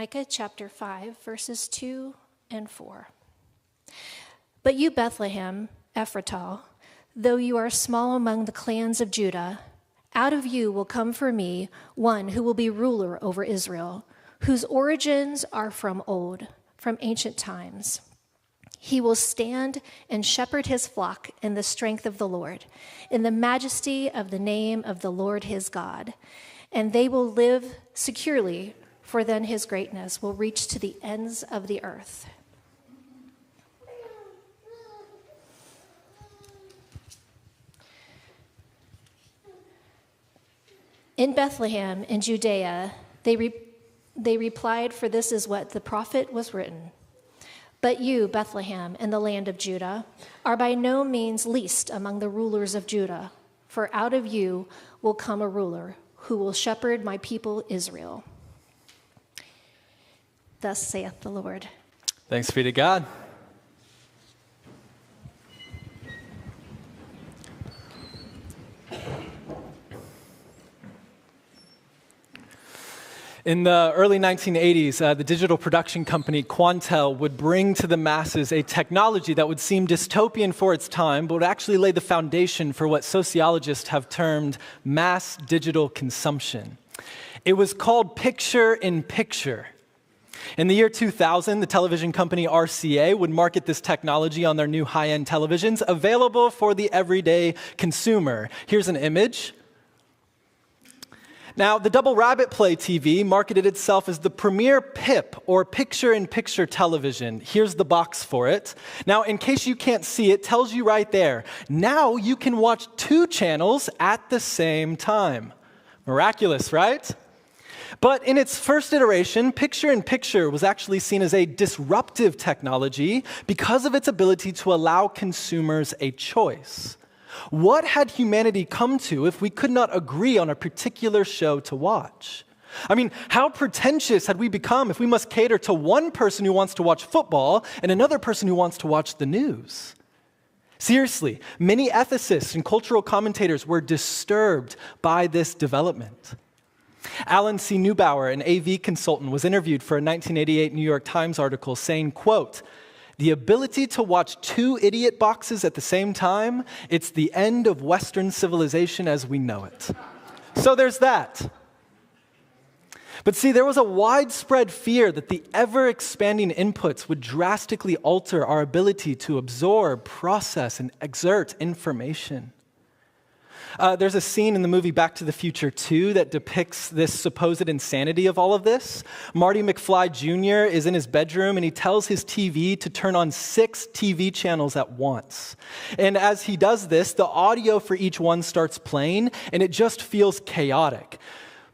Micah chapter 5, verses 2 and 4. But you, Bethlehem, Ephratah, though you are small among the clans of Judah, out of you will come for me one who will be ruler over Israel, whose origins are from old, from ancient times. He will stand and shepherd his flock in the strength of the Lord, in the majesty of the name of the Lord his God. And they will live securely, for then his greatness will reach to the ends of the earth. In Bethlehem, in Judea, they replied, for this is what the prophet was written. But you, Bethlehem, in the land of Judah, are by no means least among the rulers of Judah, for out of you will come a ruler who will shepherd my people Israel. Thus saith the Lord. Thanks be to God. In the early 1980s, the digital production company Quantel would bring to the masses a technology that would seem dystopian for its time, but would actually lay the foundation for what sociologists have termed mass digital consumption. It was called picture-in-picture. In the year 2000, the television company RCA would market this technology on their new high-end televisions, available for the everyday consumer. Here's an image. Now, the Double Rabbit Play TV marketed itself as the premier PIP, or picture-in-picture television. Here's the box for it. Now, in case you can't see, it tells you right there. Now you can watch 2 channels at the same time. Miraculous, right? But in its first iteration, picture-in-picture was actually seen as a disruptive technology because of its ability to allow consumers a choice. What had humanity come to if we could not agree on a particular show to watch? I mean, how pretentious had we become if we must cater to one person who wants to watch football and another person who wants to watch the news? Seriously, many ethicists and cultural commentators were disturbed by this development. Alan C. Neubauer, an AV consultant, was interviewed for a 1988 New York Times article saying, quote, "The ability to watch 2 idiot boxes at the same time, it's the end of Western civilization as we know it." So there's that. But see, there was a widespread fear that the ever-expanding inputs would drastically alter our ability to absorb, process, and exert information. There's a scene in the movie Back to the Future 2 that depicts this supposed insanity of all of this. Marty McFly Jr. is in his bedroom and he tells his TV to turn on 6 TV channels at once. And as he does this, the audio for each one starts playing and it just feels chaotic.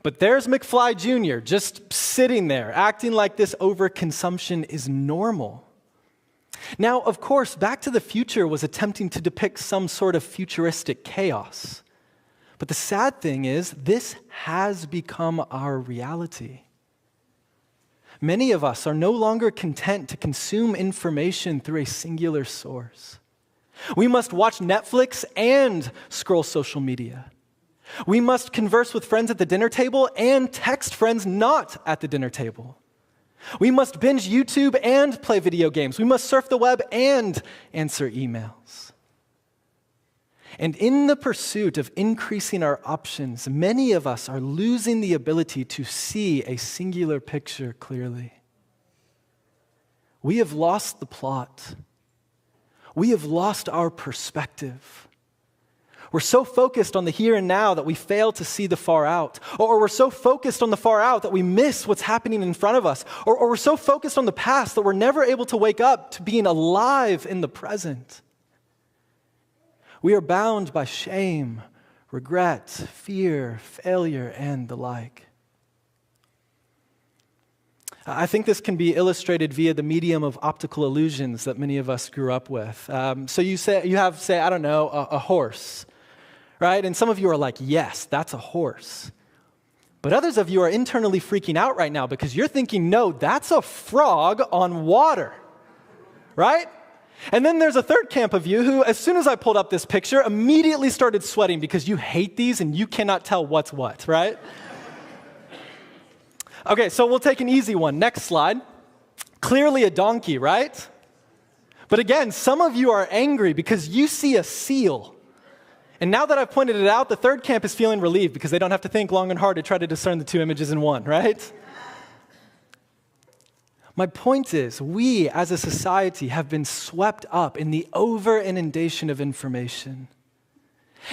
But there's McFly Jr. just sitting there, acting like this overconsumption is normal. Now, of course, Back to the Future was attempting to depict some sort of futuristic chaos. But the sad thing is, this has become our reality. Many of us are no longer content to consume information through a singular source. We must watch Netflix and scroll social media. We must converse with friends at the dinner table and text friends not at the dinner table. We must binge YouTube and play video games. We must surf the web and answer emails. And in the pursuit of increasing our options, many of us are losing the ability to see a singular picture clearly. We have lost the plot. We have lost our perspective. We're so focused on the here and now that we fail to see the far out. Or we're so focused on the far out that we miss what's happening in front of us. Or we're so focused on the past that we're never able to wake up to being alive in the present. We are bound by shame, regret, fear, failure, and the like. I think this can be illustrated via the medium of optical illusions that many of us grew up with. So you have, I don't know, a horse, right? And some of you are like, yes, that's a horse. But others of you are internally freaking out right now because you're thinking, no, that's a frog on water, right? And then there's a third camp of you who, as soon as I pulled up this picture, immediately started sweating because you hate these and you cannot tell what's what, right? Okay, so we'll take an easy one. Next slide. Clearly a donkey, right? But again, some of you are angry because you see a seal. And now that I've pointed it out, the third camp is feeling relieved because they don't have to think long and hard to try to discern the two images in one, right? My point is, we as a society have been swept up in the over-inundation of information.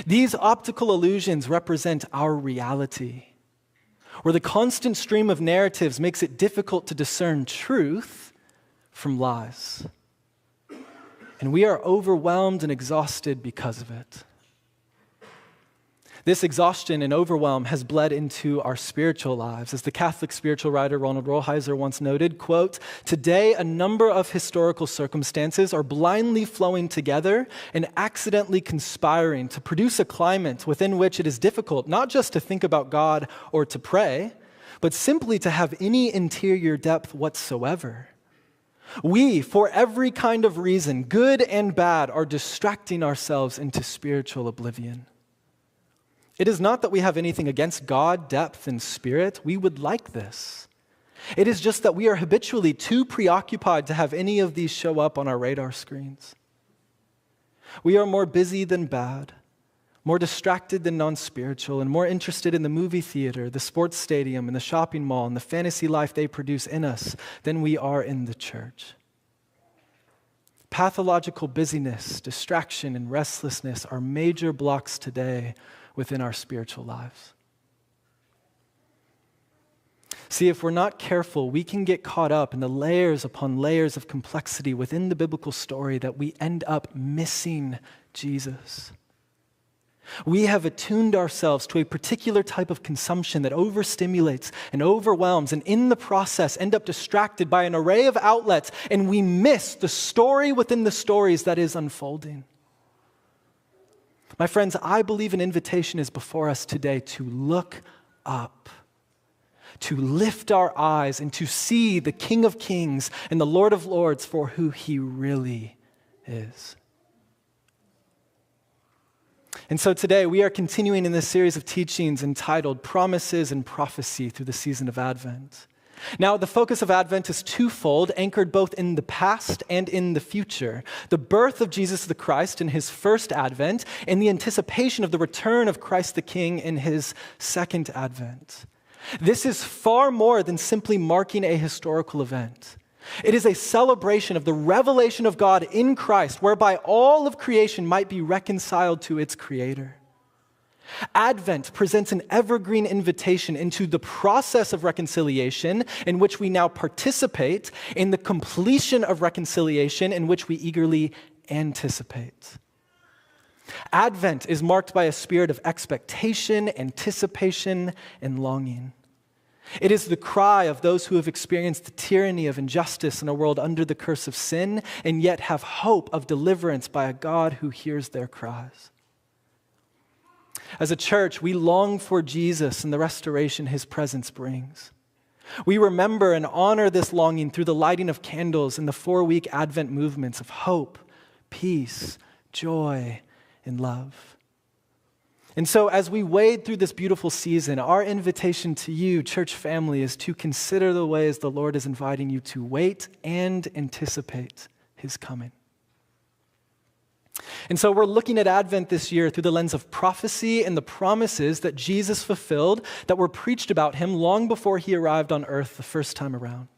These optical illusions represent our reality, where the constant stream of narratives makes it difficult to discern truth from lies. And we are overwhelmed and exhausted because of it. This exhaustion and overwhelm has bled into our spiritual lives. As the Catholic spiritual writer Ronald Rolheiser once noted, quote, "Today a number of historical circumstances are blindly flowing together and accidentally conspiring to produce a climate within which it is difficult not just to think about God or to pray, but simply to have any interior depth whatsoever. We, for every kind of reason, good and bad, are distracting ourselves into spiritual oblivion. It is not that we have anything against God, depth, and spirit. We would like this. It is just that we are habitually too preoccupied to have any of these show up on our radar screens. We are more busy than bad, more distracted than non-spiritual, and more interested in the movie theater, the sports stadium, and the shopping mall, and the fantasy life they produce in us than we are in the church. Pathological busyness, distraction, and restlessness are major blocks today within our spiritual lives. See, if we're not careful, we can get caught up in the layers upon layers of complexity within the biblical story that we end up missing Jesus. We have attuned ourselves to a particular type of consumption that overstimulates and overwhelms, and in the process end up distracted by an array of outlets, and we miss the story within the stories that is unfolding. My friends, I believe an invitation is before us today to look up, to lift our eyes and to see the King of Kings and the Lord of Lords for who he really is. And so today we are continuing in this series of teachings entitled Promises and Prophecy through the season of Advent. Now, the focus of Advent is twofold, anchored both in the past and in the future. The birth of Jesus the Christ in his first Advent, and the anticipation of the return of Christ the King in his second Advent. This is far more than simply marking a historical event. It is a celebration of the revelation of God in Christ, whereby all of creation might be reconciled to its Creator. Advent presents an evergreen invitation into the process of reconciliation in which we now participate, in the completion of reconciliation in which we eagerly anticipate. Advent is marked by a spirit of expectation, anticipation, and longing. It is the cry of those who have experienced the tyranny of injustice in a world under the curse of sin, and yet have hope of deliverance by a God who hears their cries. As a church, we long for Jesus and the restoration his presence brings. We remember and honor this longing through the lighting of candles in the 4-week Advent movements of hope, peace, joy, and love. And so as we wade through this beautiful season, our invitation to you, church family, is to consider the ways the Lord is inviting you to wait and anticipate his coming. And so we're looking at Advent this year through the lens of prophecy and the promises that Jesus fulfilled that were preached about him long before he arrived on earth the first time around.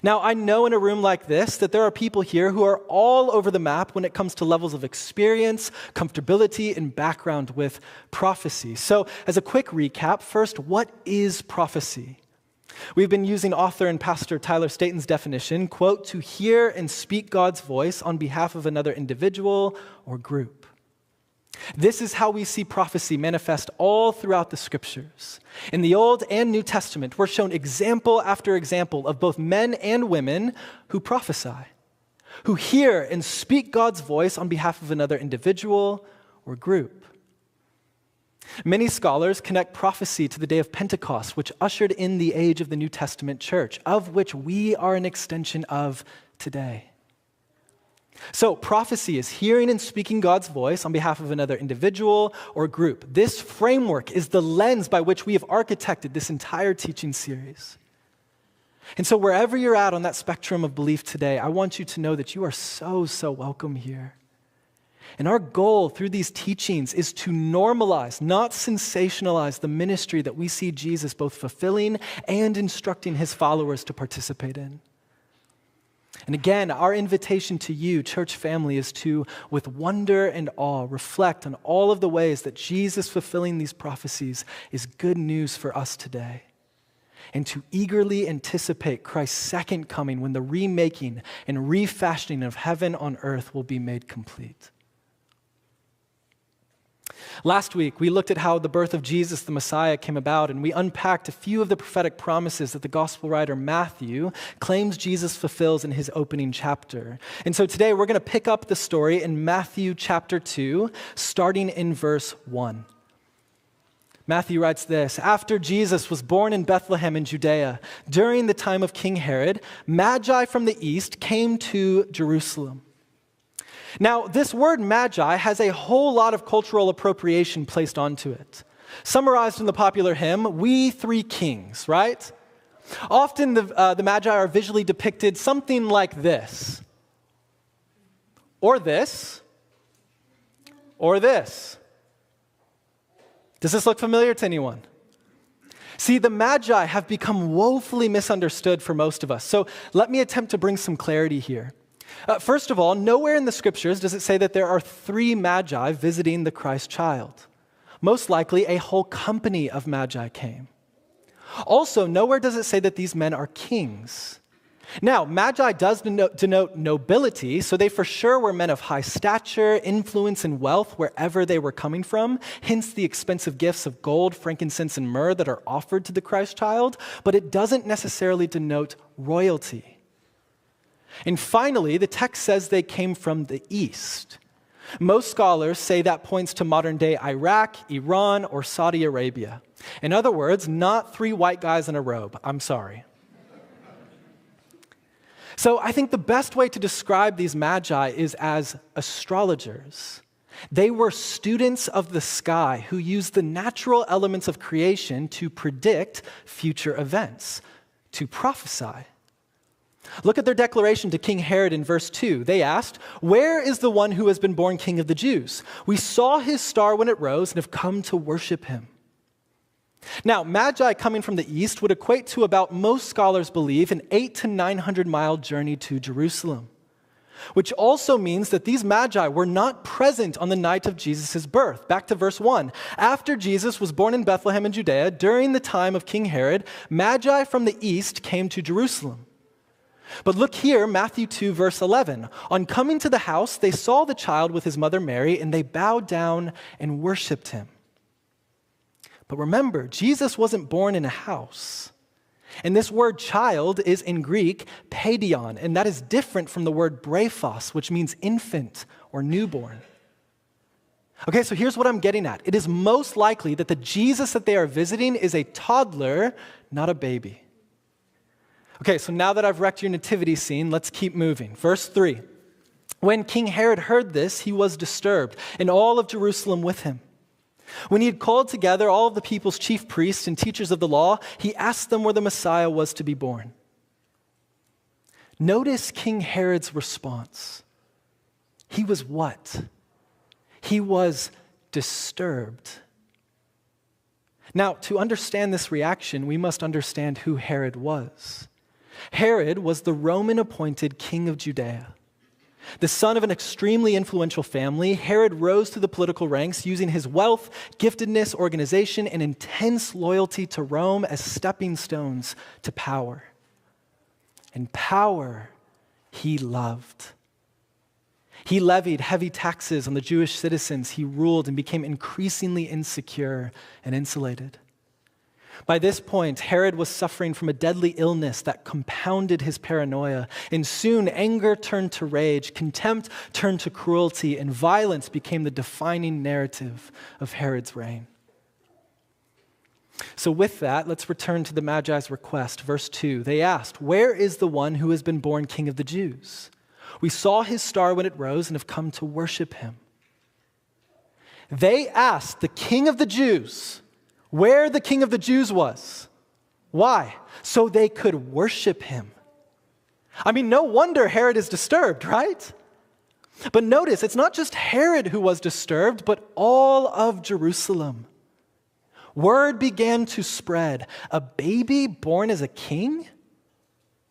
Now, I know in a room like this that there are people here who are all over the map when it comes to levels of experience, comfortability, and background with prophecy. So as a quick recap, first, what is prophecy? We've been using author and pastor Tyler Staton's definition, quote, to hear and speak God's voice on behalf of another individual or group. This is how we see prophecy manifest all throughout the scriptures. In the Old and New Testament, we're shown example after example of both men and women who prophesy, who hear and speak God's voice on behalf of another individual or group. Many scholars connect prophecy to the day of Pentecost, which ushered in the age of the New Testament church, of which we are an extension of today. So prophecy is hearing and speaking God's voice on behalf of another individual or group. This framework is the lens by which we have architected this entire teaching series. And so wherever you're at on that spectrum of belief today, I want you to know that you are so, so welcome here. And our goal through these teachings is to normalize, not sensationalize the ministry that we see Jesus both fulfilling and instructing his followers to participate in. And again, our invitation to you, church family, is to, with wonder and awe, reflect on all of the ways that Jesus fulfilling these prophecies is good news for us today. And to eagerly anticipate Christ's second coming when the remaking and refashioning of heaven on earth will be made complete. Last week, we looked at how the birth of Jesus, the Messiah, came about, and we unpacked a few of the prophetic promises that the gospel writer Matthew claims Jesus fulfills in his opening chapter. And so today, we're going to pick up the story in Matthew chapter 2, starting in verse 1. Matthew writes this: "After Jesus was born in Bethlehem in Judea, during the time of King Herod, Magi from the east came to Jerusalem." Now, this word magi has a whole lot of cultural appropriation placed onto it. Summarized in the popular hymn, "We Three Kings," right? Often the magi are visually depicted something like this, or this, or this. Does this look familiar to anyone? See, the Magi have become woefully misunderstood for most of us. So let me attempt to bring some clarity here. First of all, nowhere in the scriptures does it say that there are 3 Magi visiting the Christ child. Most likely, a whole company of Magi came. Also, nowhere does it say that these men are kings. Now, Magi does denote nobility, so they for sure were men of high stature, influence, and wealth wherever they were coming from, hence the expensive gifts of gold, frankincense, and myrrh that are offered to the Christ child, but it doesn't necessarily denote royalty. And finally, the text says they came from the east. Most scholars say that points to modern-day Iraq, Iran, or Saudi Arabia. In other words, not 3 white guys in a robe. I'm sorry. So I think the best way to describe these magi is as astrologers. They were students of the sky who used the natural elements of creation to predict future events, to prophesy. Look at their declaration to King Herod in verse 2. They asked, "Where is the one who has been born King of the Jews? We saw his star when it rose and have come to worship him." Now, Magi coming from the east would equate to about, most scholars believe, an 800 to 900 mile journey to Jerusalem, which also means that these Magi were not present on the night of Jesus' birth. Back to verse 1. "After Jesus was born in Bethlehem in Judea, during the time of King Herod, Magi from the east came to Jerusalem." But look here, Matthew 2, verse 11. "On coming to the house, they saw the child with his mother Mary, and they bowed down and worshiped him." But remember, Jesus wasn't born in a house. And this word child is in Greek paidion, and that is different from the word brephos, which means infant or newborn. Okay, so here's what I'm getting at. It is most likely that the Jesus that they are visiting is a toddler, not a baby. Okay, so now that I've wrecked your nativity scene, let's keep moving. Verse 3. "When King Herod heard this, he was disturbed, and all of Jerusalem with him. When he had called together all of the people's chief priests and teachers of the law, he asked them where the Messiah was to be born." Notice King Herod's response. He was what? He was disturbed. Now, to understand this reaction, we must understand who Herod was. Herod was the Roman-appointed king of Judea. The son of an extremely influential family, Herod rose through the political ranks using his wealth, giftedness, organization, and intense loyalty to Rome as stepping stones to power. And power he loved. He levied heavy taxes on the Jewish citizens he ruled and became increasingly insecure and insulated. By this point, Herod was suffering from a deadly illness that compounded his paranoia, and soon anger turned to rage, contempt turned to cruelty, and violence became the defining narrative of Herod's reign. So with that, let's return to the Magi's request. Verse 2, they asked, "Where is the one who has been born King of the Jews? We saw his star when it rose and have come to worship him." They asked the king of the Jews where the king of the Jews was. Why? So they could worship him. I mean, no wonder Herod is disturbed, right? But notice, it's not just Herod who was disturbed, but all of Jerusalem. Word began to spread. A baby born as a king?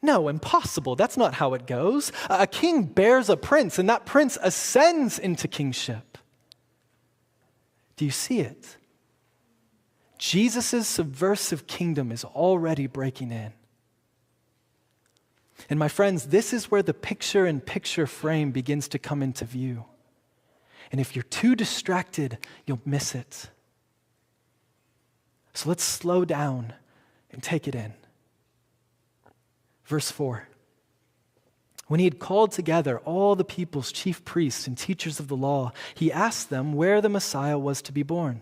No, impossible. That's not how it goes. A king bears a prince, and that prince ascends into kingship. Do you see it? Jesus' subversive kingdom is already breaking in. And my friends, this is where the picture-in-picture frame begins to come into view. And if you're too distracted, you'll miss it. So let's slow down and take it in. Verse 4. When he had called together all the people's chief priests and teachers of the law, he asked them where the Messiah was to be born.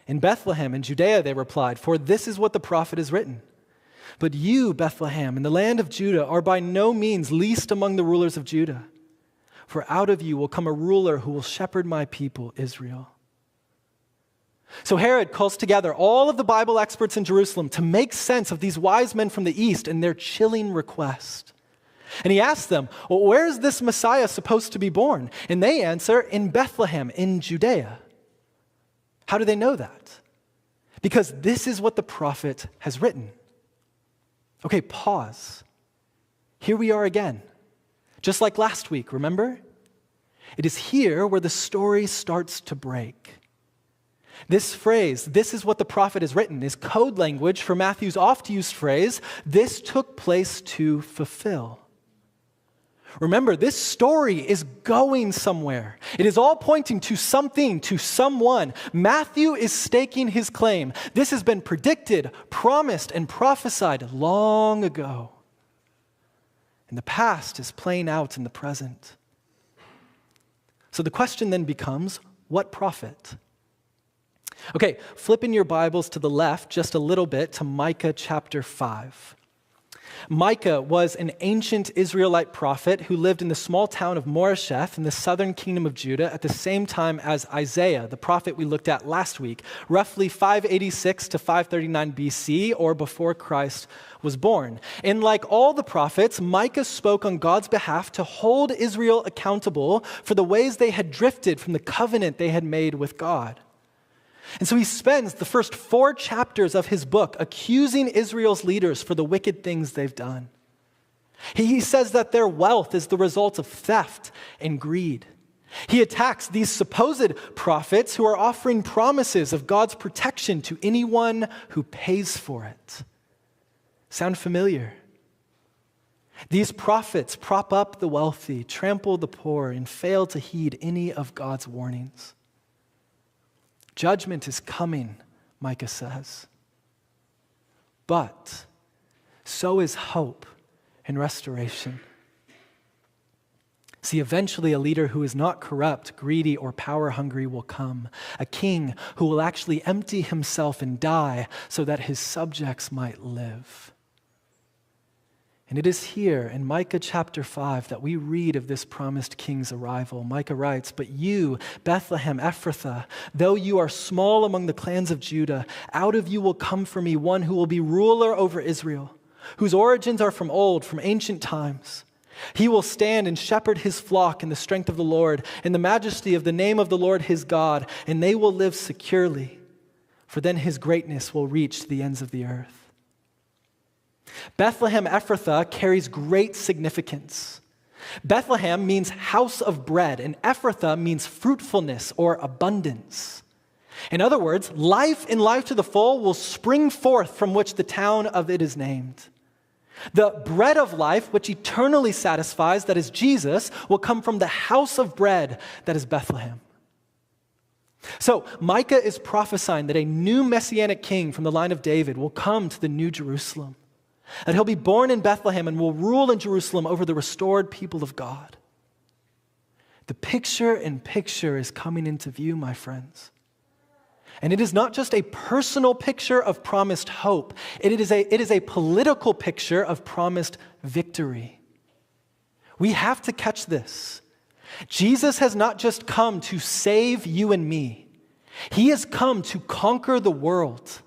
"In Bethlehem in Judea," they replied, "for this is what the prophet has written. But you, Bethlehem, in the land of Judah, are by no means least among the rulers of Judah. For out of you will come a ruler who will shepherd my people, Israel." So Herod calls together all of the Bible experts in Jerusalem to make sense of these wise men from the east and their chilling request. And he asks them, "Well, where is this Messiah supposed to be born?" And they answer, "In Bethlehem, in Judea." How do they know that? Because this is what the prophet has written. Okay, pause. Here we are again. Just like last week, remember? It is here where the story starts to break. This phrase, "this is what the prophet has written," is code language for Matthew's oft-used phrase, "this took place to fulfill." Remember, this story is going somewhere. It is all pointing to something, to someone. Matthew is staking his claim. This has been predicted, promised, and prophesied long ago. And the past is playing out in the present. So the question then becomes, what prophet? Okay, flip in your Bibles to the left just a little bit to Micah chapter 5. Micah was an ancient Israelite prophet who lived in the small town of Moresheth in the southern kingdom of Judah at the same time as Isaiah, the prophet we looked at last week, roughly 586 to 539 BC, or before Christ was born. And like all the prophets, Micah spoke on God's behalf to hold Israel accountable for the ways they had drifted from the covenant they had made with God. And so he spends the first 4 chapters of his book accusing Israel's leaders for the wicked things they've done. He says that their wealth is the result of theft and greed. He attacks these supposed prophets who are offering promises of God's protection to anyone who pays for it. Sound familiar? These prophets prop up the wealthy, trample the poor, and fail to heed any of God's warnings. Judgment is coming, Micah says. But so is hope and restoration. See, eventually a leader who is not corrupt, greedy, or power-hungry will come. A king who will actually empty himself and die so that his subjects might live. And it is here in Micah chapter 5 that we read of this promised king's arrival. Micah writes, "But you, Bethlehem Ephrathah, though you are small among the clans of Judah, out of you will come for me one who will be ruler over Israel, whose origins are from old, from ancient times. He will stand and shepherd his flock in the strength of the Lord, in the majesty of the name of the Lord his God, and they will live securely, for then his greatness will reach to the ends of the earth." Bethlehem Ephrathah carries great significance. Bethlehem means house of bread, and Ephrathah means fruitfulness or abundance. In other words, life and life to the full will spring forth from which the town of it is named. The bread of life, which eternally satisfies, that is Jesus, will come from the house of bread, that is Bethlehem. So Micah is prophesying that a new messianic king from the line of David will come to the new Jerusalem. That he'll be born in Bethlehem and will rule in Jerusalem over the restored people of God. The picture-in-picture is coming into view, my friends. And it is not just a personal picture of promised hope. It is a political picture of promised victory. We have to catch this. Jesus has not just come to save you and me. He has come to conquer the world.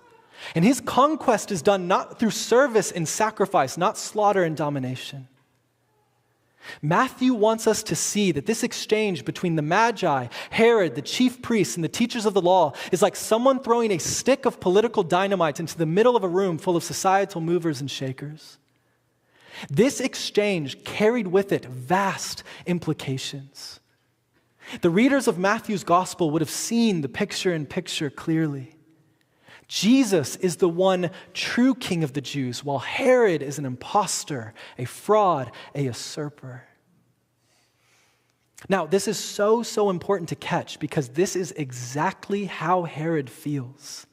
And his conquest is done not through service and sacrifice, not slaughter and domination. Matthew wants us to see that this exchange between the Magi, Herod, the chief priests, and the teachers of the law is like someone throwing a stick of political dynamite into the middle of a room full of societal movers and shakers. This exchange carried with it vast implications. The readers of Matthew's gospel would have seen the picture-in-picture clearly. Jesus is the one true king of the Jews, while Herod is an impostor, a fraud, a usurper. Now, this is so important to catch because this is exactly how Herod feels.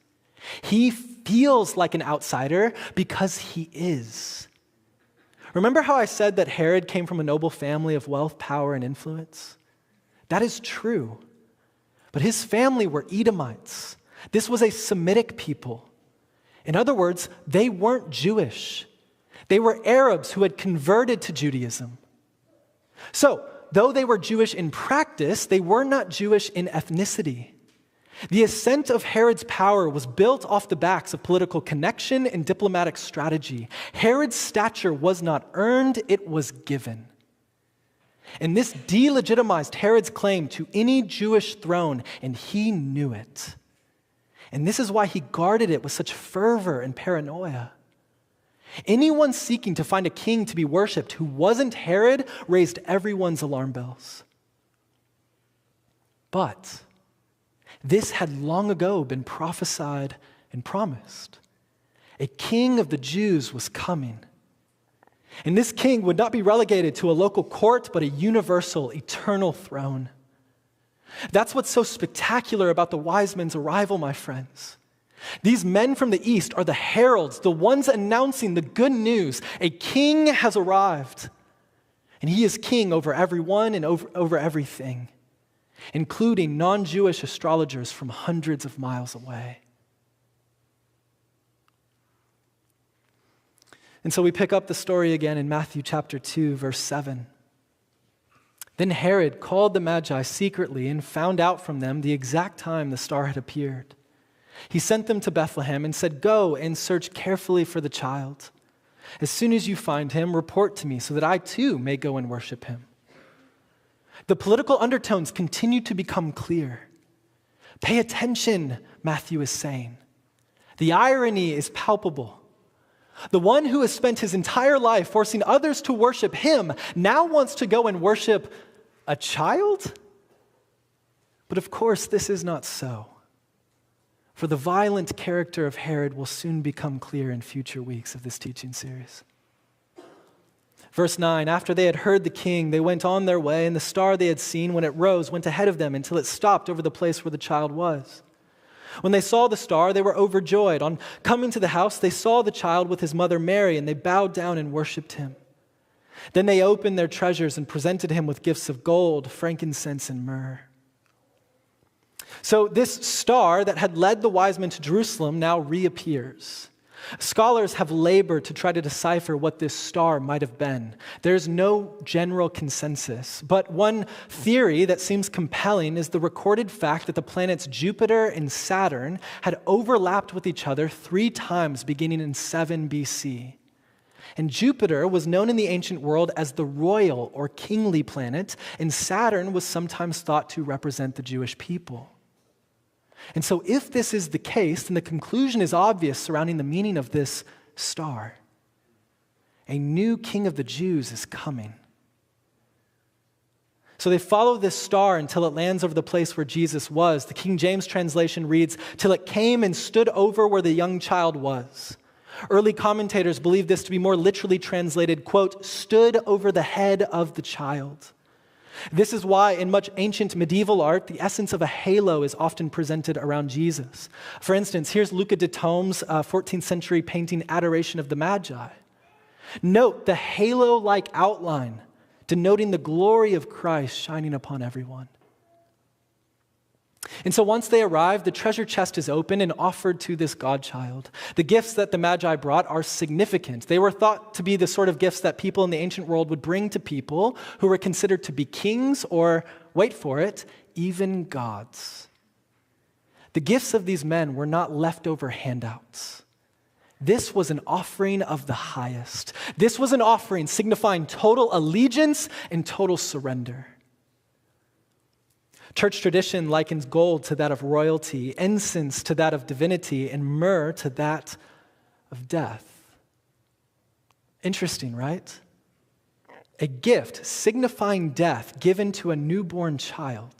He feels like an outsider because he is. Remember how I said that Herod came from a noble family of wealth, power, and influence? That is true. But his family were Edomites. This was a Semitic people. In other words, they weren't Jewish. They were Arabs who had converted to Judaism. So, though they were Jewish in practice, they were not Jewish in ethnicity. The ascent of Herod's power was built off the backs of political connection and diplomatic strategy. Herod's stature was not earned, it was given. And this delegitimized Herod's claim to any Jewish throne, and he knew it. And this is why he guarded it with such fervor and paranoia. Anyone seeking to find a king to be worshipped who wasn't Herod raised everyone's alarm bells. But this had long ago been prophesied and promised. A king of the Jews was coming. And this king would not be relegated to a local court, but a universal, eternal throne. That's what's so spectacular about the wise men's arrival, my friends. These men from the east are the heralds, the ones announcing the good news. A king has arrived, and he is king over everyone and over everything, including non-Jewish astrologers from hundreds of miles away. And so we pick up the story again in Matthew chapter 2, verse 7. Then Herod called the Magi secretly and found out from them the exact time the star had appeared. He sent them to Bethlehem and said, "Go and search carefully for the child. As soon as you find him, report to me so that I too may go and worship him." The political undertones continue to become clear. Pay attention, Matthew is saying. The irony is palpable. The one who has spent his entire life forcing others to worship him now wants to go and worship a child? But of course, this is not so. For the violent character of Herod will soon become clear in future weeks of this teaching series. Verse 9, after they had heard the king, they went on their way, and the star they had seen when it rose went ahead of them until it stopped over the place where the child was. When they saw the star, they were overjoyed. On coming to the house, they saw the child with his mother Mary, and they bowed down and worshiped him. Then they opened their treasures and presented him with gifts of gold, frankincense, and myrrh. So this star that had led the wise men to Jerusalem now reappears. Scholars have labored to try to decipher what this star might have been. There's no general consensus, but one theory that seems compelling is the recorded fact that the planets Jupiter and Saturn had overlapped with each other 3 times beginning in 7 BC. And Jupiter was known in the ancient world as the royal or kingly planet, and Saturn was sometimes thought to represent the Jewish people. And so if this is the case, then the conclusion is obvious surrounding the meaning of this star. A new king of the Jews is coming. So they follow this star until it lands over the place where Jesus was. The King James translation reads, "till it came and stood over where the young child was." Early commentators believe this to be more literally translated, quote, "stood over the head of the child." This is why in much ancient medieval art, the essence of a halo is often presented around Jesus. For instance, here's Luca de Tome's 14th century painting Adoration of the Magi. Note the halo-like outline denoting the glory of Christ shining upon everyone. And so once they arrive, the treasure chest is open and offered to this God-child. The gifts that the Magi brought are significant. They were thought to be the sort of gifts that people in the ancient world would bring to people who were considered to be kings or, wait for it, even gods. The gifts of these men were not leftover handouts. This was an offering of the highest. This was an offering signifying total allegiance and total surrender. Church tradition likens gold to that of royalty, incense to that of divinity, and myrrh to that of death. Interesting, right? A gift signifying death given to a newborn child.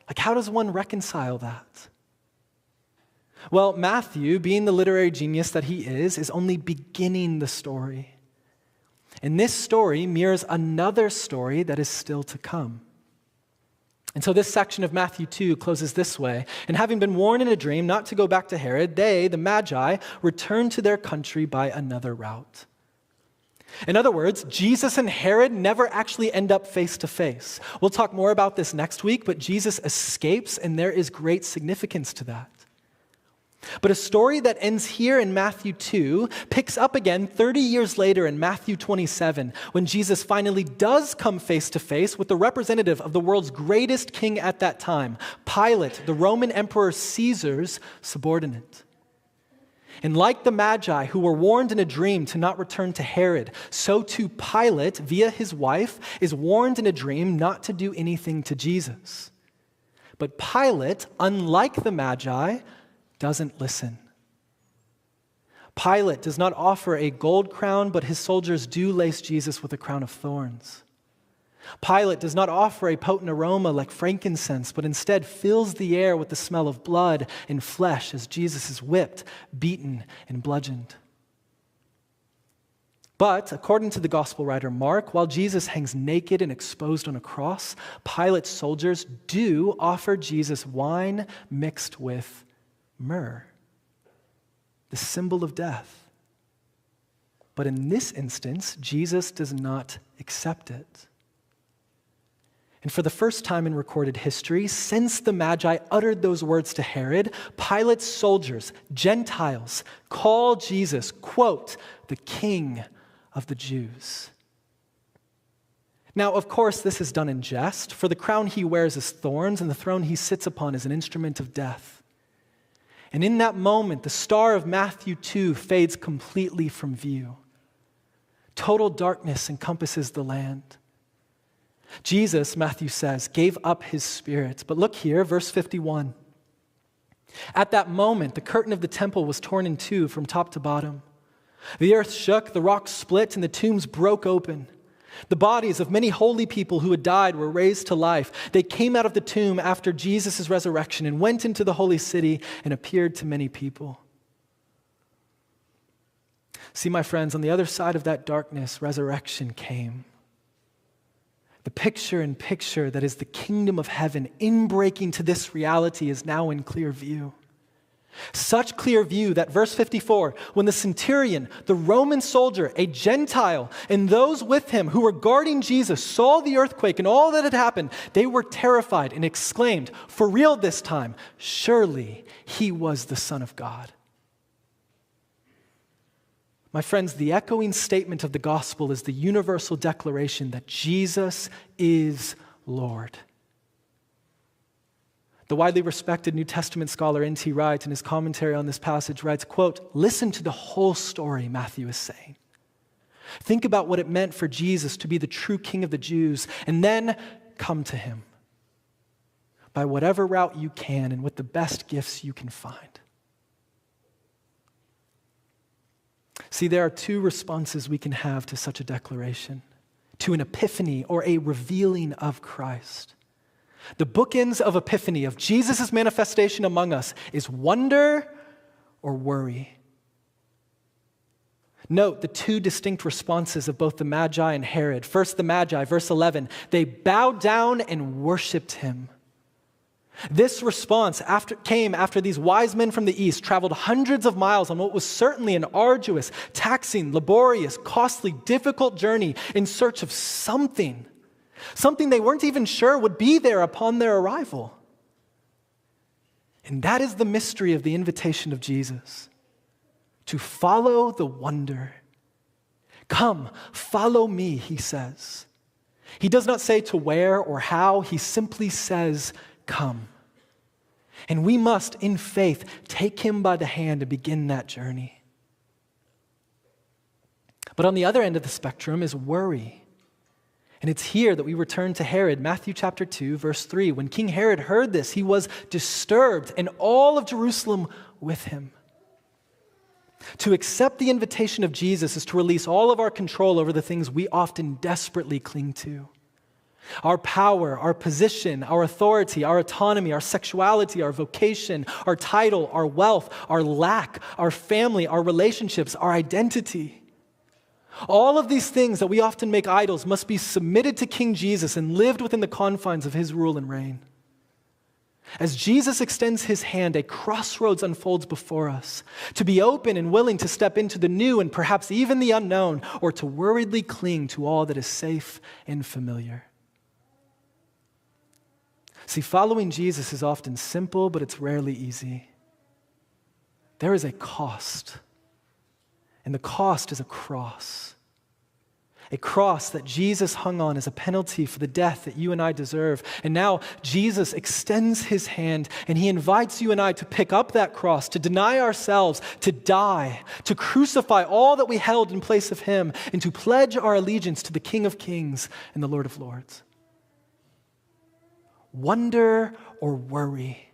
Like, how does one reconcile that? Well, Matthew, being the literary genius that he is only beginning the story. And this story mirrors another story that is still to come. And so this section of Matthew 2 closes this way. And having been warned in a dream not to go back to Herod, they, the Magi, returned to their country by another route. In other words, Jesus and Herod never actually end up face to face. We'll talk more about this next week, but Jesus escapes, and there is great significance to that. But a story that ends here in Matthew 2 picks up again 30 years later in Matthew 27, when Jesus finally does come face to face with the representative of the world's greatest king at that time, Pilate, the Roman Emperor Caesar's subordinate. And like the Magi who were warned in a dream to not return to Herod, so too Pilate, via his wife, is warned in a dream not to do anything to Jesus. But Pilate, unlike the Magi, doesn't listen. Pilate does not offer a gold crown, but his soldiers do lace Jesus with a crown of thorns. Pilate does not offer a potent aroma like frankincense, but instead fills the air with the smell of blood and flesh as Jesus is whipped, beaten, and bludgeoned. But according to the gospel writer Mark, while Jesus hangs naked and exposed on a cross, Pilate's soldiers do offer Jesus wine mixed with myrrh, the symbol of death. But in this instance, Jesus does not accept it. And for the first time in recorded history, since the Magi uttered those words to Herod, Pilate's soldiers, Gentiles, call Jesus, quote, the King of the Jews. Now, of course, this is done in jest, for the crown he wears is thorns, and the throne he sits upon is an instrument of death. And in that moment, the star of Matthew 2 fades completely from view. Total darkness encompasses the land. Jesus, Matthew says, gave up his spirit. But look here, verse 51. At that moment, the curtain of the temple was torn in two from top to bottom. The earth shook, the rocks split, and the tombs broke open. The bodies of many holy people who had died were raised to life. They came out of the tomb after Jesus' resurrection and went into the holy city and appeared to many people. See, my friends, on the other side of that darkness, resurrection came. The picture-in-picture that is the kingdom of heaven, inbreaking to this reality, is now in clear view. Such clear view that verse 54, when the centurion, the Roman soldier, a Gentile, and those with him who were guarding Jesus saw the earthquake and all that had happened, they were terrified and exclaimed, for real this time, surely he was the Son of God. My friends, the echoing statement of the gospel is the universal declaration that Jesus is Lord. The widely respected New Testament scholar N.T. Wright, in his commentary on this passage, writes, quote, listen to the whole story Matthew is saying. Think about what it meant for Jesus to be the true King of the Jews, and then come to him by whatever route you can and with the best gifts you can find. See, there are two responses we can have to such a declaration, to an epiphany or a revealing of Christ. The bookends of epiphany, of Jesus' manifestation among us, is wonder or worry. Note the two distinct responses of both the Magi and Herod. First, the Magi, verse 11, they bowed down and worshiped him. This response came after these wise men from the east traveled hundreds of miles on what was certainly an arduous, taxing, laborious, costly, difficult journey in search of something they weren't even sure would be there upon their arrival. And that is the mystery of the invitation of Jesus, to follow the wonder. Come, follow me, he says. He does not say to where or how, he simply says, come. And we must, in faith, take him by the hand and begin that journey. But on the other end of the spectrum is worry. And it's here that we return to Herod, Matthew chapter 2, verse 3. When King Herod heard this, he was disturbed, and all of Jerusalem with him. To accept the invitation of Jesus is to release all of our control over the things we often desperately cling to. Our power, our position, our authority, our autonomy, our sexuality, our vocation, our title, our wealth, our lack, our family, our relationships, our identity. All of these things that we often make idols must be submitted to King Jesus and lived within the confines of his rule and reign. As Jesus extends his hand, a crossroads unfolds before us, to be open and willing to step into the new and perhaps even the unknown, or to worriedly cling to all that is safe and familiar. See, following Jesus is often simple, but it's rarely easy. There is a cost, and the cost is a cross. A cross that Jesus hung on as a penalty for the death that you and I deserve. And now Jesus extends his hand and he invites you and I to pick up that cross, to deny ourselves, to die, to crucify all that we held in place of him, and to pledge our allegiance to the King of Kings and the Lord of Lords. Wonder or worry?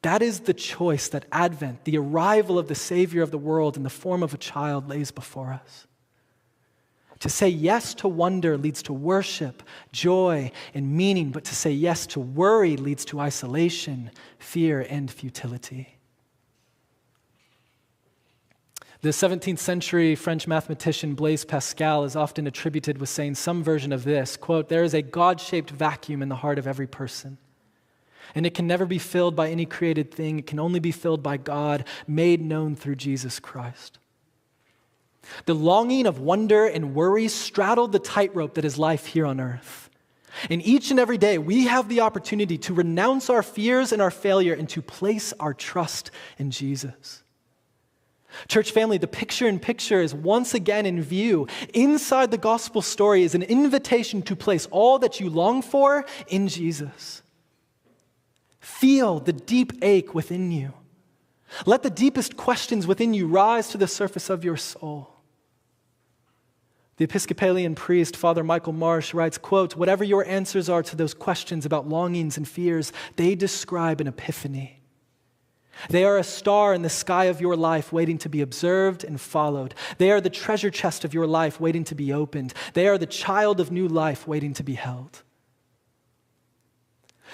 That is the choice that Advent, the arrival of the Savior of the world in the form of a child, lays before us. To say yes to wonder leads to worship, joy, and meaning, but to say yes to worry leads to isolation, fear, and futility. The 17th century French mathematician Blaise Pascal is often attributed with saying some version of this, quote, "There is a God-shaped vacuum in the heart of every person, and it can never be filled by any created thing. It can only be filled by God, made known through Jesus Christ." The longing of wonder and worry straddled the tightrope that is life here on earth. And each and every day, we have the opportunity to renounce our fears and our failure and to place our trust in Jesus. Church family, the picture-in-picture is once again in view. Inside the gospel story is an invitation to place all that you long for in Jesus. Feel the deep ache within you. Let the deepest questions within you rise to the surface of your soul. The Episcopalian priest, Father Michael Marsh, writes, quote, "Whatever your answers are to those questions about longings and fears, they describe an epiphany. They are a star in the sky of your life waiting to be observed and followed. They are the treasure chest of your life waiting to be opened. They are the child of new life waiting to be held."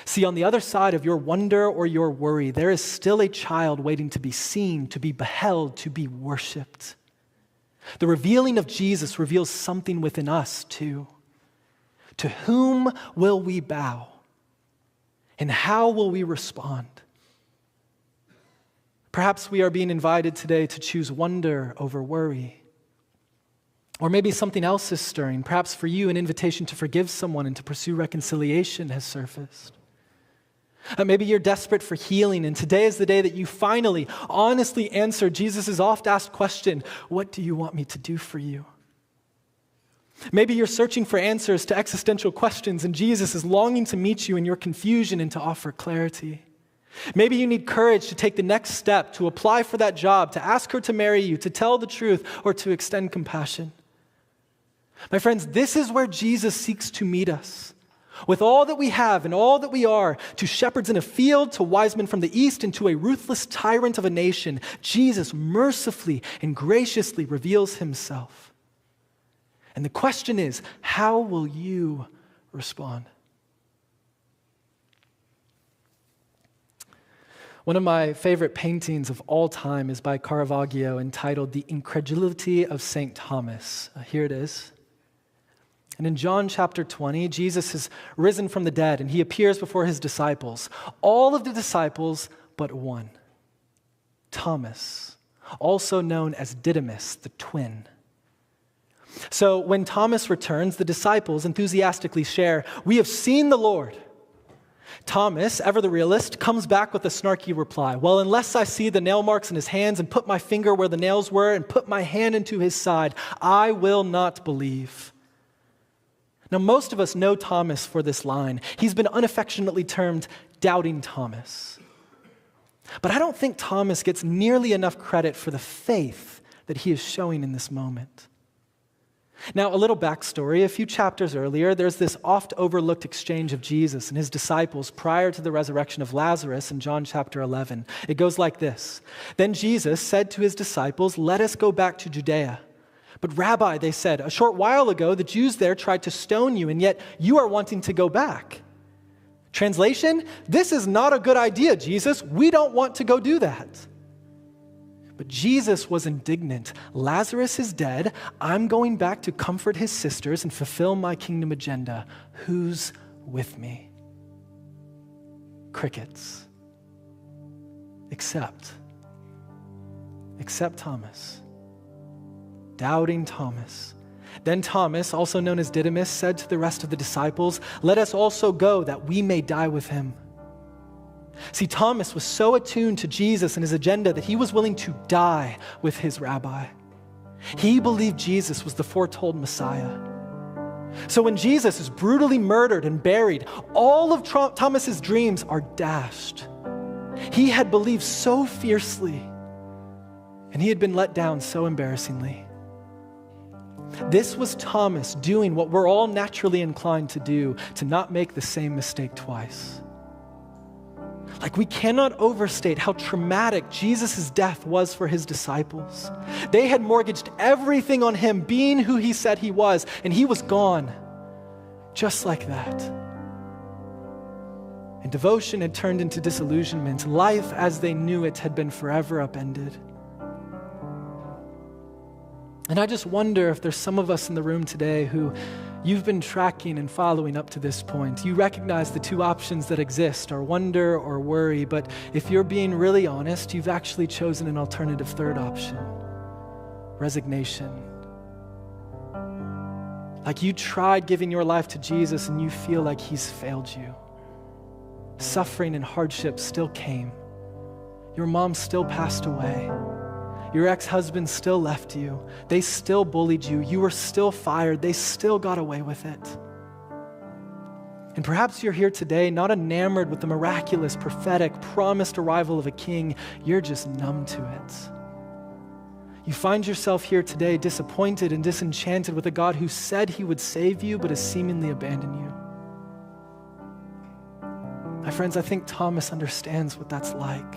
See, on the other side of your wonder or your worry, there is still a child waiting to be seen, to be beheld, to be worshiped. The revealing of Jesus reveals something within us too. To whom will we bow? And how will we respond? Perhaps we are being invited today to choose wonder over worry. Or maybe something else is stirring. Perhaps for you, an invitation to forgive someone and to pursue reconciliation has surfaced. Maybe you're desperate for healing, and today is the day that you finally, honestly answer Jesus' oft-asked question, "What do you want me to do for you?" Maybe you're searching for answers to existential questions, and Jesus is longing to meet you in your confusion and to offer clarity. Maybe you need courage to take the next step, to apply for that job, to ask her to marry you, to tell the truth, or to extend compassion. My friends, this is where Jesus seeks to meet us. With all that we have and all that we are, to shepherds in a field, to wise men from the east, and to a ruthless tyrant of a nation, Jesus mercifully and graciously reveals himself. And the question is, how will you respond? One of my favorite paintings of all time is by Caravaggio, entitled "The Incredulity of St. Thomas." Here it is. And in John chapter 20, Jesus has risen from the dead, and he appears before his disciples. All of the disciples but one, Thomas, also known as Didymus, the twin. So when Thomas returns, the disciples enthusiastically share, "We have seen the Lord." Thomas, ever the realist, comes back with a snarky reply. Well, unless I see the nail marks in his hands and put my finger where the nails were and put my hand into his side, I will not believe. Now, most of us know Thomas for this line. He's been unaffectionately termed Doubting Thomas. But I don't think Thomas gets nearly enough credit for the faith that he is showing in this moment. Now, a little backstory. A few chapters earlier, there's this oft-overlooked exchange of Jesus and his disciples prior to the resurrection of Lazarus in John chapter 11. It goes like this. Then Jesus said to his disciples, "Let us go back to Judea." "But Rabbi," they said, "a short while ago the Jews there tried to stone you, and yet you are wanting to go back." Translation, "This is not a good idea, Jesus. We don't want to go do that." But Jesus was indignant. "Lazarus is dead. I'm going back to comfort his sisters and fulfill my kingdom agenda. Who's with me?" Crickets. Except Thomas. Doubting Thomas. Then Thomas, also known as Didymus, said to the rest of the disciples, "Let us also go that we may die with him." See, Thomas was so attuned to Jesus and his agenda that he was willing to die with his rabbi. He believed Jesus was the foretold Messiah. So when Jesus is brutally murdered and buried, all of Thomas's dreams are dashed. He had believed so fiercely, and he had been let down so embarrassingly. This was Thomas doing what we're all naturally inclined to do, to not make the same mistake twice. Like, we cannot overstate how traumatic Jesus' death was for his disciples. They had mortgaged everything on him being who he said he was, and he was gone. Just like that. And devotion had turned into disillusionment. Life as they knew it had been forever upended. And I just wonder if there's some of us in the room today who you've been tracking and following up to this point. You recognize the two options that exist are wonder or worry, but if you're being really honest, you've actually chosen an alternative third option, resignation. Like, you tried giving your life to Jesus and you feel like he's failed you. Suffering and hardship still came. Your mom still passed away. Your ex-husband still left you. They still bullied you. You were still fired. They still got away with it. And perhaps you're here today not enamored with the miraculous, prophetic, promised arrival of a king. You're just numb to it. You find yourself here today disappointed and disenchanted with a God who said he would save you but has seemingly abandoned you. My friends, I think Thomas understands what that's like.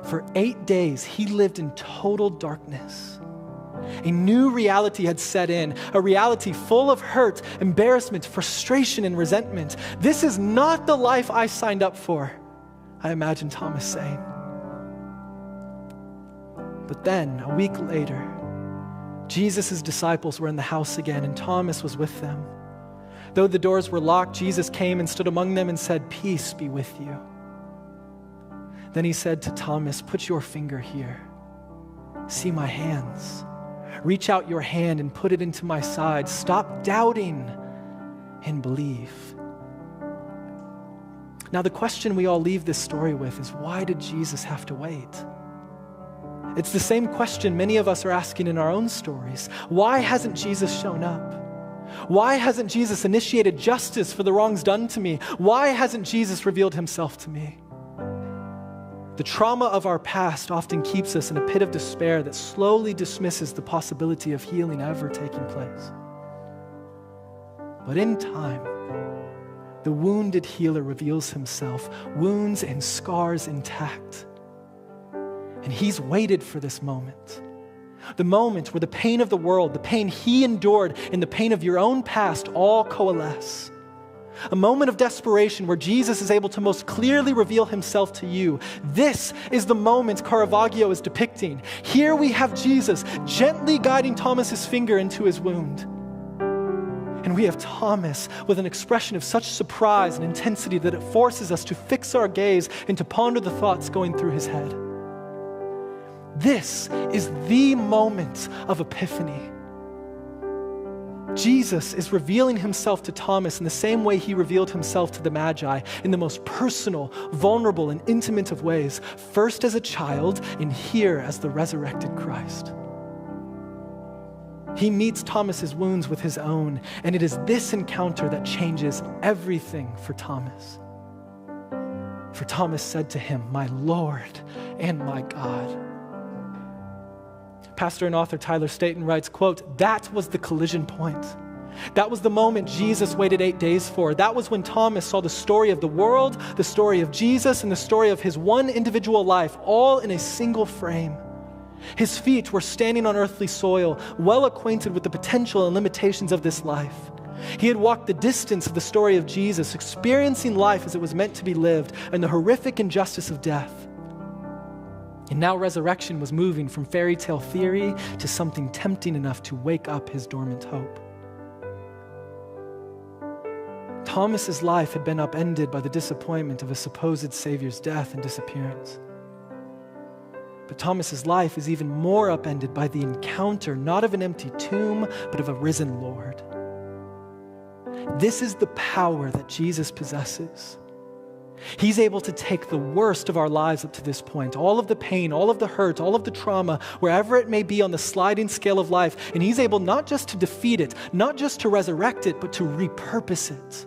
For 8 days, he lived in total darkness. A new reality had set in, a reality full of hurt, embarrassment, frustration, and resentment. This is not the life I signed up for, I imagine Thomas saying. But then, a week later, Jesus' disciples were in the house again, and Thomas was with them. Though the doors were locked, Jesus came and stood among them and said, "Peace be with you." Then he said to Thomas, "Put your finger here. See my hands. Reach out your hand and put it into my side. Stop doubting and believe." Now, the question we all leave this story with is, why did Jesus have to wait? It's the same question many of us are asking in our own stories. Why hasn't Jesus shown up? Why hasn't Jesus initiated justice for the wrongs done to me? Why hasn't Jesus revealed himself to me? The trauma of our past often keeps us in a pit of despair that slowly dismisses the possibility of healing ever taking place. But in time, the wounded healer reveals himself, wounds and scars intact. And he's waited for this moment. The moment where the pain of the world, the pain he endured, and the pain of your own past all coalesce. A moment of desperation where Jesus is able to most clearly reveal himself to you. This is the moment Caravaggio is depicting. Here we have Jesus gently guiding Thomas's finger into his wound. And we have Thomas with an expression of such surprise and intensity that it forces us to fix our gaze and to ponder the thoughts going through his head. This is the moment of epiphany. Jesus is revealing himself to Thomas in the same way he revealed himself to the Magi, in the most personal, vulnerable, and intimate of ways, first as a child and here as the resurrected Christ. He meets Thomas's wounds with his own, and it is this encounter that changes everything for Thomas. For Thomas said to him, "My Lord and my God." Pastor and author Tyler Staton writes, quote, "That was the collision point. That was the moment Jesus waited 8 days for. That was when Thomas saw the story of the world, the story of Jesus, and the story of his one individual life, all in a single frame. His feet were standing on earthly soil, well acquainted with the potential and limitations of this life. He had walked the distance of the story of Jesus, experiencing life as it was meant to be lived, and the horrific injustice of death. And now resurrection was moving from fairy tale theory to something tempting enough to wake up his dormant hope. Thomas's life had been upended by the disappointment of a supposed Savior's death and disappearance. But Thomas's life is even more upended by the encounter, not of an empty tomb, but of a risen Lord. This is the power that Jesus possesses. He's able to take the worst of our lives up to this point, all of the pain, all of the hurt, all of the trauma, wherever it may be on the sliding scale of life, and he's able not just to defeat it, not just to resurrect it, but to repurpose it.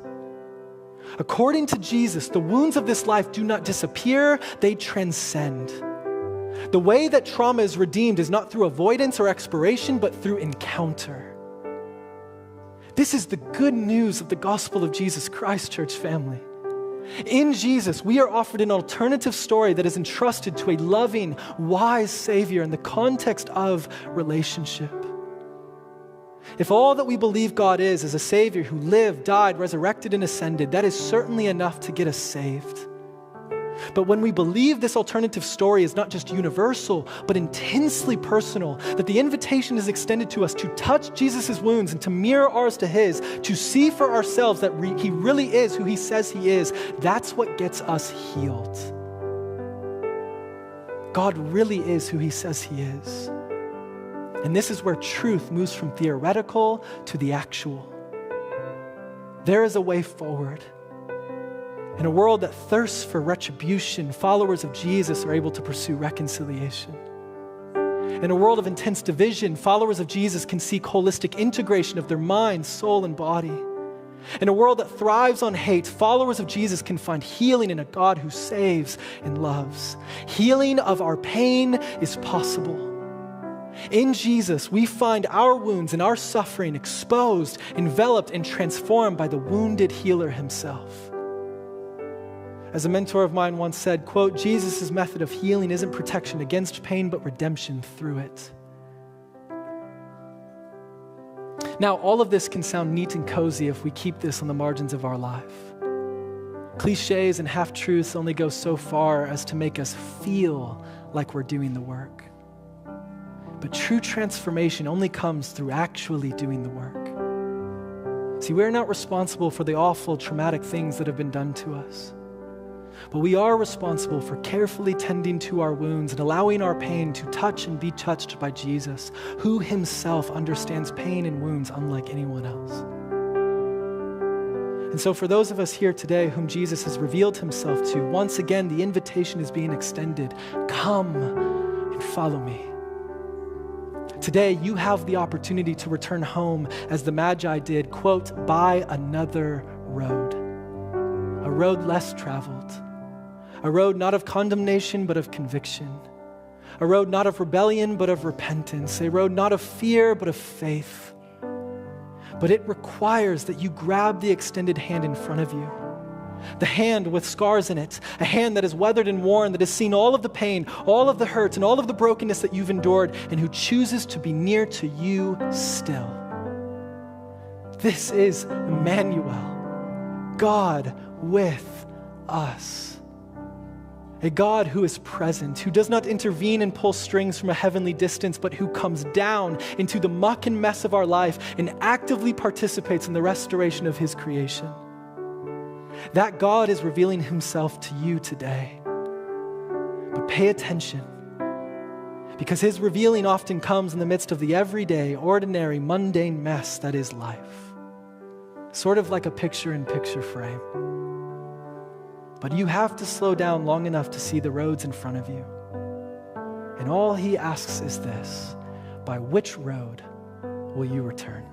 According to Jesus, the wounds of this life do not disappear, they transcend. The way that trauma is redeemed is not through avoidance or expiration, but through encounter. This is the good news of the gospel of Jesus Christ, church family. In Jesus, we are offered an alternative story that is entrusted to a loving, wise Savior in the context of relationship. If all that we believe God is a Savior who lived, died, resurrected, and ascended, that is certainly enough to get us saved. But when we believe this alternative story is not just universal, but intensely personal, that the invitation is extended to us to touch Jesus' wounds and to mirror ours to his, to see for ourselves that he really is who he says he is, that's what gets us healed. God really is who he says he is. And this is where truth moves from theoretical to the actual. There is a way forward. In a world that thirsts for retribution, followers of Jesus are able to pursue reconciliation. In a world of intense division, followers of Jesus can seek holistic integration of their mind, soul, and body. In a world that thrives on hate, followers of Jesus can find healing in a God who saves and loves. Healing of our pain is possible. In Jesus, we find our wounds and our suffering exposed, enveloped, and transformed by the wounded healer himself. As a mentor of mine once said, quote, "Jesus' method of healing isn't protection against pain, but redemption through it." Now, all of this can sound neat and cozy if we keep this on the margins of our life. Cliches and half-truths only go so far as to make us feel like we're doing the work. But true transformation only comes through actually doing the work. See, we're not responsible for the awful, traumatic things that have been done to us. But we are responsible for carefully tending to our wounds and allowing our pain to touch and be touched by Jesus, who himself understands pain and wounds unlike anyone else. And so for those of us here today whom Jesus has revealed himself to, once again, the invitation is being extended. Come and follow me. Today, you have the opportunity to return home as the Magi did, quote, by another road. A road less traveled. A road not of condemnation, but of conviction. A road not of rebellion, but of repentance. A road not of fear, but of faith. But it requires that you grab the extended hand in front of you. The hand with scars in it, a hand that is weathered and worn, that has seen all of the pain, all of the hurt, and all of the brokenness that you've endured, and who chooses to be near to you still. This is Emmanuel, God with us. A God who is present, who does not intervene and pull strings from a heavenly distance, but who comes down into the muck and mess of our life and actively participates in the restoration of his creation. That God is revealing himself to you today. But pay attention. because his revealing often comes in the midst of the everyday, ordinary, mundane mess that is life. Sort of like a picture-in-picture frame. But you have to slow down long enough to see the roads in front of you. And all he asks is this: by which road will you return?